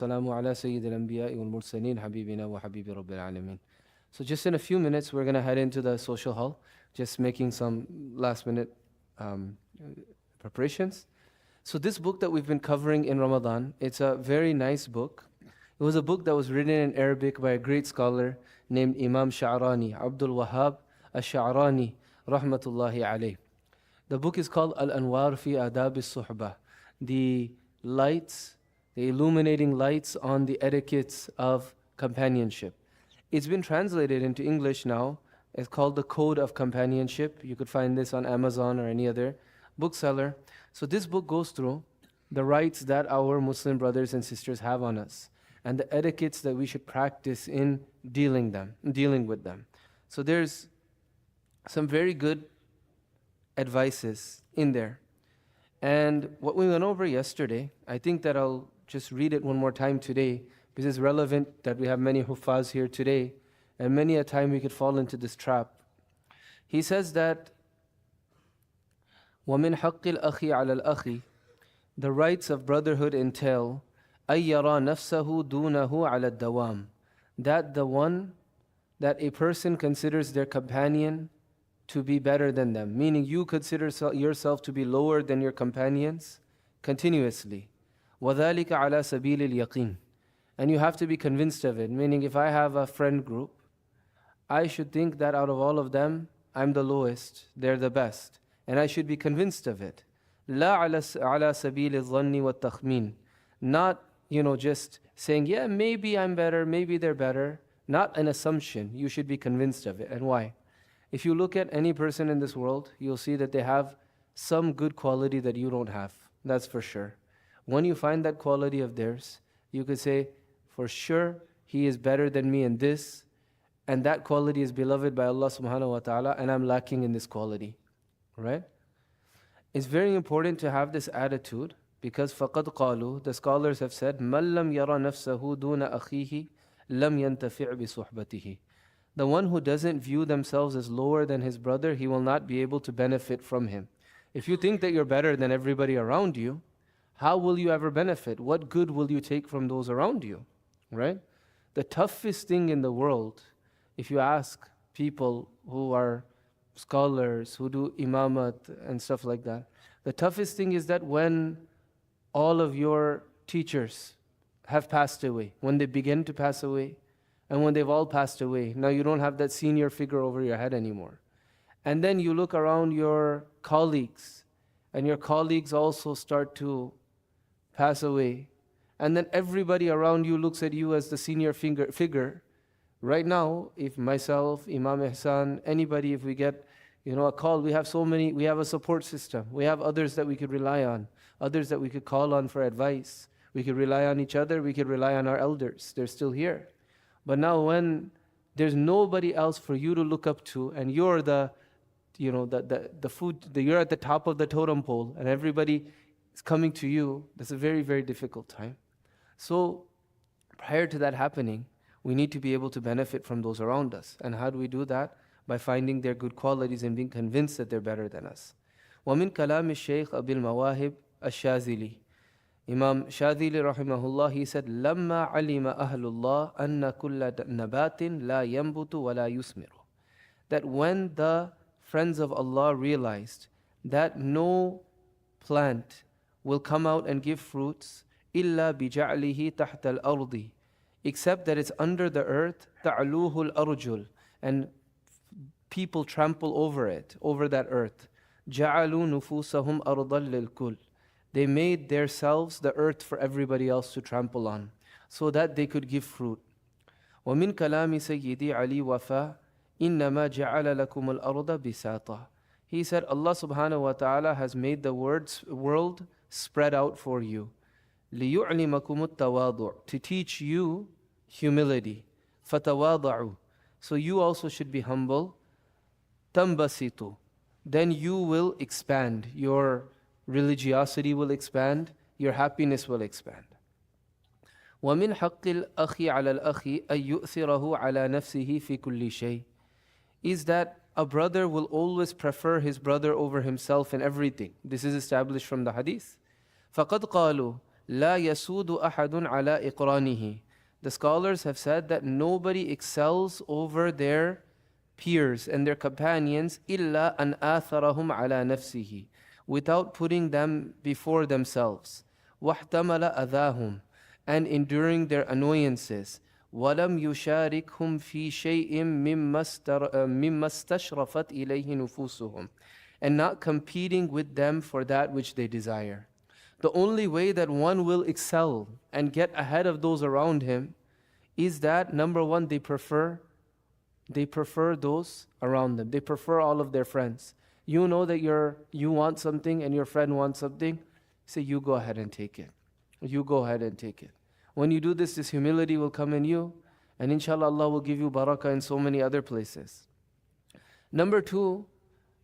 Salamu ala Sayyid al-Anbiya wal Mursaleen Habibina wa Habibi Rabbil Alameen. So just in a few minutes, we're going to head into the social hall, just making some last minute um, preparations. So this book that we've been covering in Ramadan, it's a very nice book. It was a book that was written in Arabic by a great scholar named Imam Sha'rani, Abdul Wahhab al-Sha'rani, rahmatullahi alayh. The book is called Al-Anwar fi Adab al-Suhbah, the lights, the illuminating lights on the etiquettes of companionship. It's been translated into English now. It's called The Code of Companionship. You could find this on Amazon or any other bookseller. So this book goes through the rights that our Muslim brothers and sisters have on us and the etiquettes that we should practice in dealing with them. So there's some very good advices in there. And what we went over yesterday, I think that I'll just read it one more time today because it's relevant that we have many huffaz here today, and many a time we could fall into this trap. He says that وَمِنْ حَقِّ الْأَخِ عَلَى الْأَخِ, the rights of brotherhood entail أَن يَرَى نَفْسَهُ دُونَهُ عَلَى الدَّوَامِ, that a person considers their companion to be better than them, meaning you consider yourself to be lower than your companions continuously. وَذَلِكَ عَلَى سَبِيلِ الْيَقِينِ, and you have to be convinced of it, meaning if I have a friend group, I should think that out of all of them, I'm the lowest, they're the best, and I should be convinced of it. لَا عَلَى سَبِيلِ الظَّنِّ وَالتَّخْمِينِ, not, just saying, yeah, maybe I'm better, maybe they're better, not an assumption, you should be convinced of it. And why? If you look at any person in this world, you'll see that they have some good quality that you don't have. That's for sure. When you find that quality of theirs, you could say, for sure, he is better than me in this, and that quality is beloved by Allah subhanahu wa ta'ala, and I'm lacking in this quality. Right? It's very important to have this attitude, because فَقَدْ قَالُوا, the scholars have said, مَنْ لَمْ يَرَى نَفْسَهُ دُونَ أَخِيهِ لَمْ يَنْتَفِعْ بِصُحْبَتِهِ. The one who doesn't view themselves as lower than his brother, he will not be able to benefit from him. If you think that you're better than everybody around you, how will you ever benefit? What good will you take from those around you? Right? The toughest thing in the world, if you ask people who are scholars, who do imamat and stuff like that, the toughest thing is that when all of your teachers have passed away, when they begin to pass away, and when they've all passed away, now you don't have that senior figure over your head anymore. And then you look around your colleagues, and your colleagues also start to pass away. And then everybody around you looks at you as the senior figure. Right now, if myself, Imam Ihsan, anybody, if we get a call, we have a support system. We have others that we could rely on, others that we could call on for advice. We could rely on each other, we could rely on our elders. They're still here. But now when there's nobody else for you to look up to, and you're you're at the top of the totem pole, and everybody is coming to you, that's a very, very difficult time. So prior to that happening, we need to be able to benefit from those around us. And how do we do that? By finding their good qualities and being convinced that they're better than us. وَمِن كَلَامِ الشَّيْخ أَبِي الْمَوَاهِبِ الشَّاذِلِي, Imam Shadili rahimahullah, he said, لَمَّا عَلِمَ أَهْلُ اللَّهِ أَنَّ كُلَّ نَبَاتٍ لَا يَنْبُتُ وَلَا يُثْمِرُ, that when the friends of Allah realized that no plant will come out and give fruits إِلَّا بِجَعْلِهِ تَحْتَ الْأَرْضِ, except that it's under the earth, تَعْلُوهُ الْأَرْجُلِ, and people trample over it, over that earth. جَعَلُوا نُفُوسَهُمْ أَرْضًا لِلْكُلِّ, they made themselves the earth for everybody else to trample on, so that they could give fruit. وَمِن كَلَامِ سَيِّدِي عَلِي وَفَا إِنَّمَا جَعَلَ لَكُمُ الْأَرْضَ بِسَاطًا, he said, Allah subhanahu wa ta'ala has made the world spread out for you. لِيُعْلِمَكُمُ التَّوَاضُعُ, to teach you humility. فَتَوَاضَعُوا, so you also should be humble. تَنْبَسِطُوا, then you will expand, your religiosity will expand, your happiness will expand. وَمِنْ حَقِّ الْأَخِ عَلَى الْأَخِ أَن يُؤْثِرَهُ عَلَى نَفْسِهِ فِي كُلِّ شَيْءٍ, is that a brother will always prefer his brother over himself in everything. This is established from the hadith. فَقَدْ قَالُوا لا يسود أحد على إقرانه. The scholars have said that nobody excels over their peers and their companions إلا أن آثرهم على نفسه, without putting them before themselves. واحتمل أذاهم, and enduring their annoyances. ولم يشاركهم في شيء مما استشرفت إليه نفوسهم, and not competing with them for that which they desire. The only way that one will excel and get ahead of those around him is that, number one, they prefer those around them. They prefer all of their friends. You know that you want something and your friend wants something, say, you go ahead and take it. You go ahead and take it. When you do this, this humility will come in you, and inshallah Allah will give you barakah in so many other places. Number two,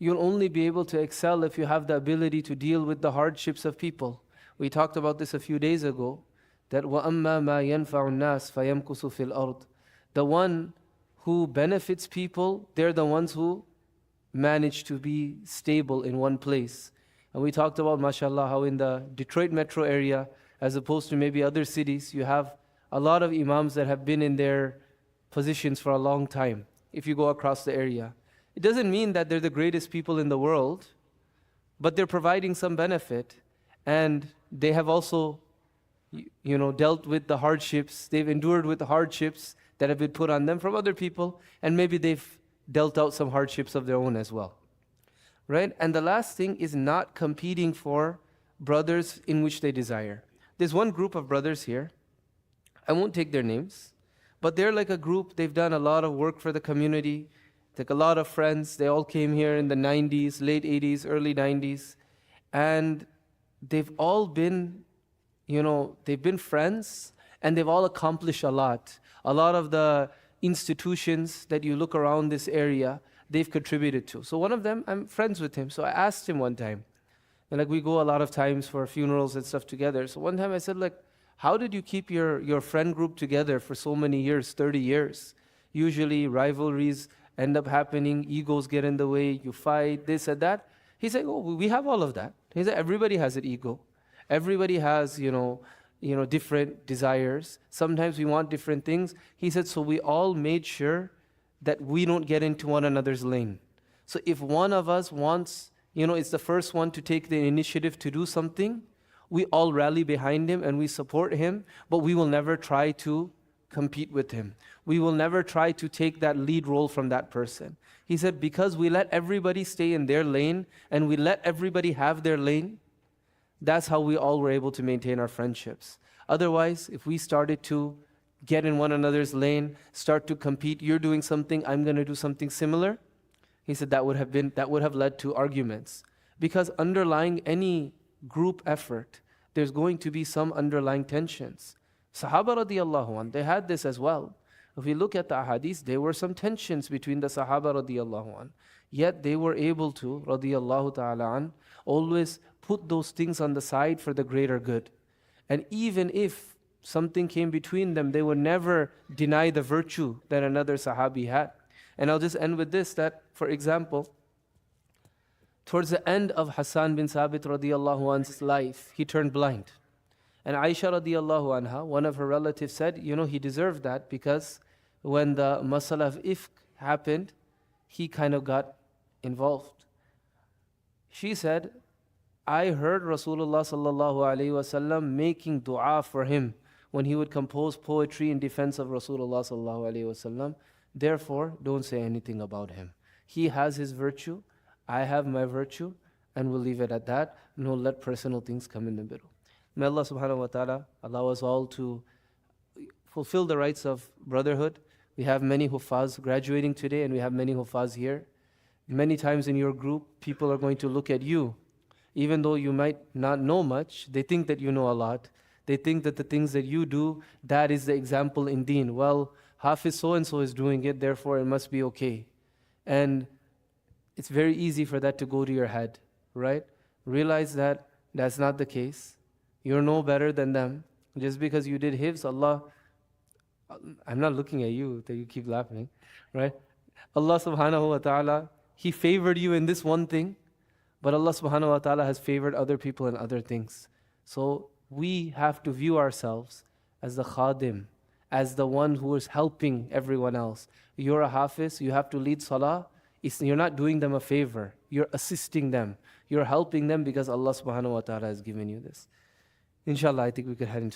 you'll only be able to excel if you have the ability to deal with the hardships of people. We talked about this a few days ago, that وَأَمَّا مَا يَنْفَعُ النَّاسِ فَيَمْكُسُ فِي الْأَرْضِ. The one who benefits people, they're the ones who manage to be stable in one place. And we talked about, mashallah, how in the Detroit metro area, as opposed to maybe other cities, you have a lot of imams that have been in their positions for a long time, if you go across the area. It doesn't mean that they're the greatest people in the world, but they're providing some benefit, and they have also, dealt with the hardships. They've endured with the hardships that have been put on them from other people, and maybe they've dealt out some hardships of their own as well. Right? And the last thing is not competing for brothers in which they desire. There's one group of brothers here. I won't take their names, but they're like a group. They've done a lot of work for the community. Like a lot of friends. They all came here in the 90s, late 80s, early 90s. And they've all been, they've been friends, and they've all accomplished a lot. A lot of the institutions that you look around this area, they've contributed to. So one of them, I'm friends with him. So I asked him one time, and we go a lot of times for funerals and stuff together. So one time I said, how did you keep your friend group together for so many years, 30 years? Usually rivalries end up happening, egos get in the way, you fight, this and that. He said, we have all of that. He said, everybody has an ego. Everybody has, different desires. Sometimes we want different things. He said, so we all made sure that we don't get into one another's lane. So if one of us wants, it's the first one to take the initiative to do something, we all rally behind him and we support him, but we will never try to compete with him. We will never try to take that lead role from that person. He said, because we let everybody stay in their lane and we let everybody have their lane, that's how we all were able to maintain our friendships. Otherwise, if we started to get in one another's lane, start to compete, you're doing something, I'm going to do something similar, he said that would have led to arguments. Because underlying any group effort, there's going to be some underlying tensions. Sahaba radiallahu anh, they had this as well. If we look at the ahadith, there were some tensions between the Sahaba radiallahu anh. Yet they were able to, radiallahu ta'ala anh, always put those things on the side for the greater good. And even if something came between them, they would never deny the virtue that another Sahabi had. And I'll just end with this, that, for example, towards the end of Hassan bin Sabit radiallahu anh's life, he turned blind. And Aisha radiallahu anha, one of her relatives, said, he deserved that because when the masala of ifk happened, he kind of got involved. She said, I heard Rasulullah sallallahu alaihi wasallam making dua for him when he would compose poetry in defense of Rasulullah sallallahu alaihi wasallam. Therefore, don't say anything about him. He has his virtue, I have my virtue, and we'll leave it at that. No, let personal things come in the middle. May Allah subhanahu wa ta'ala allow us all to fulfill the rights of brotherhood. We have many huffaz graduating today, and we have many huffaz here. Many times in your group, people are going to look at you. Even though you might not know much, they think that you know a lot. They think that the things that you do, that is the example in deen. Well, Hafiz so-and-so is doing it, therefore it must be okay. And it's very easy for that to go to your head, right? Realize that that's not the case. You're no better than them. Just because you did hifz, Allah, I'm not looking at you, that you keep laughing, right? Allah subhanahu wa ta'ala, He favored you in this one thing, but Allah subhanahu wa ta'ala has favored other people in other things. So we have to view ourselves as the khadim, as the one who is helping everyone else. You're a hafiz, you have to lead salah. You're not doing them a favor. You're assisting them. You're helping them because Allah subhanahu wa ta'ala has given you this. Inshallah, I think we could head into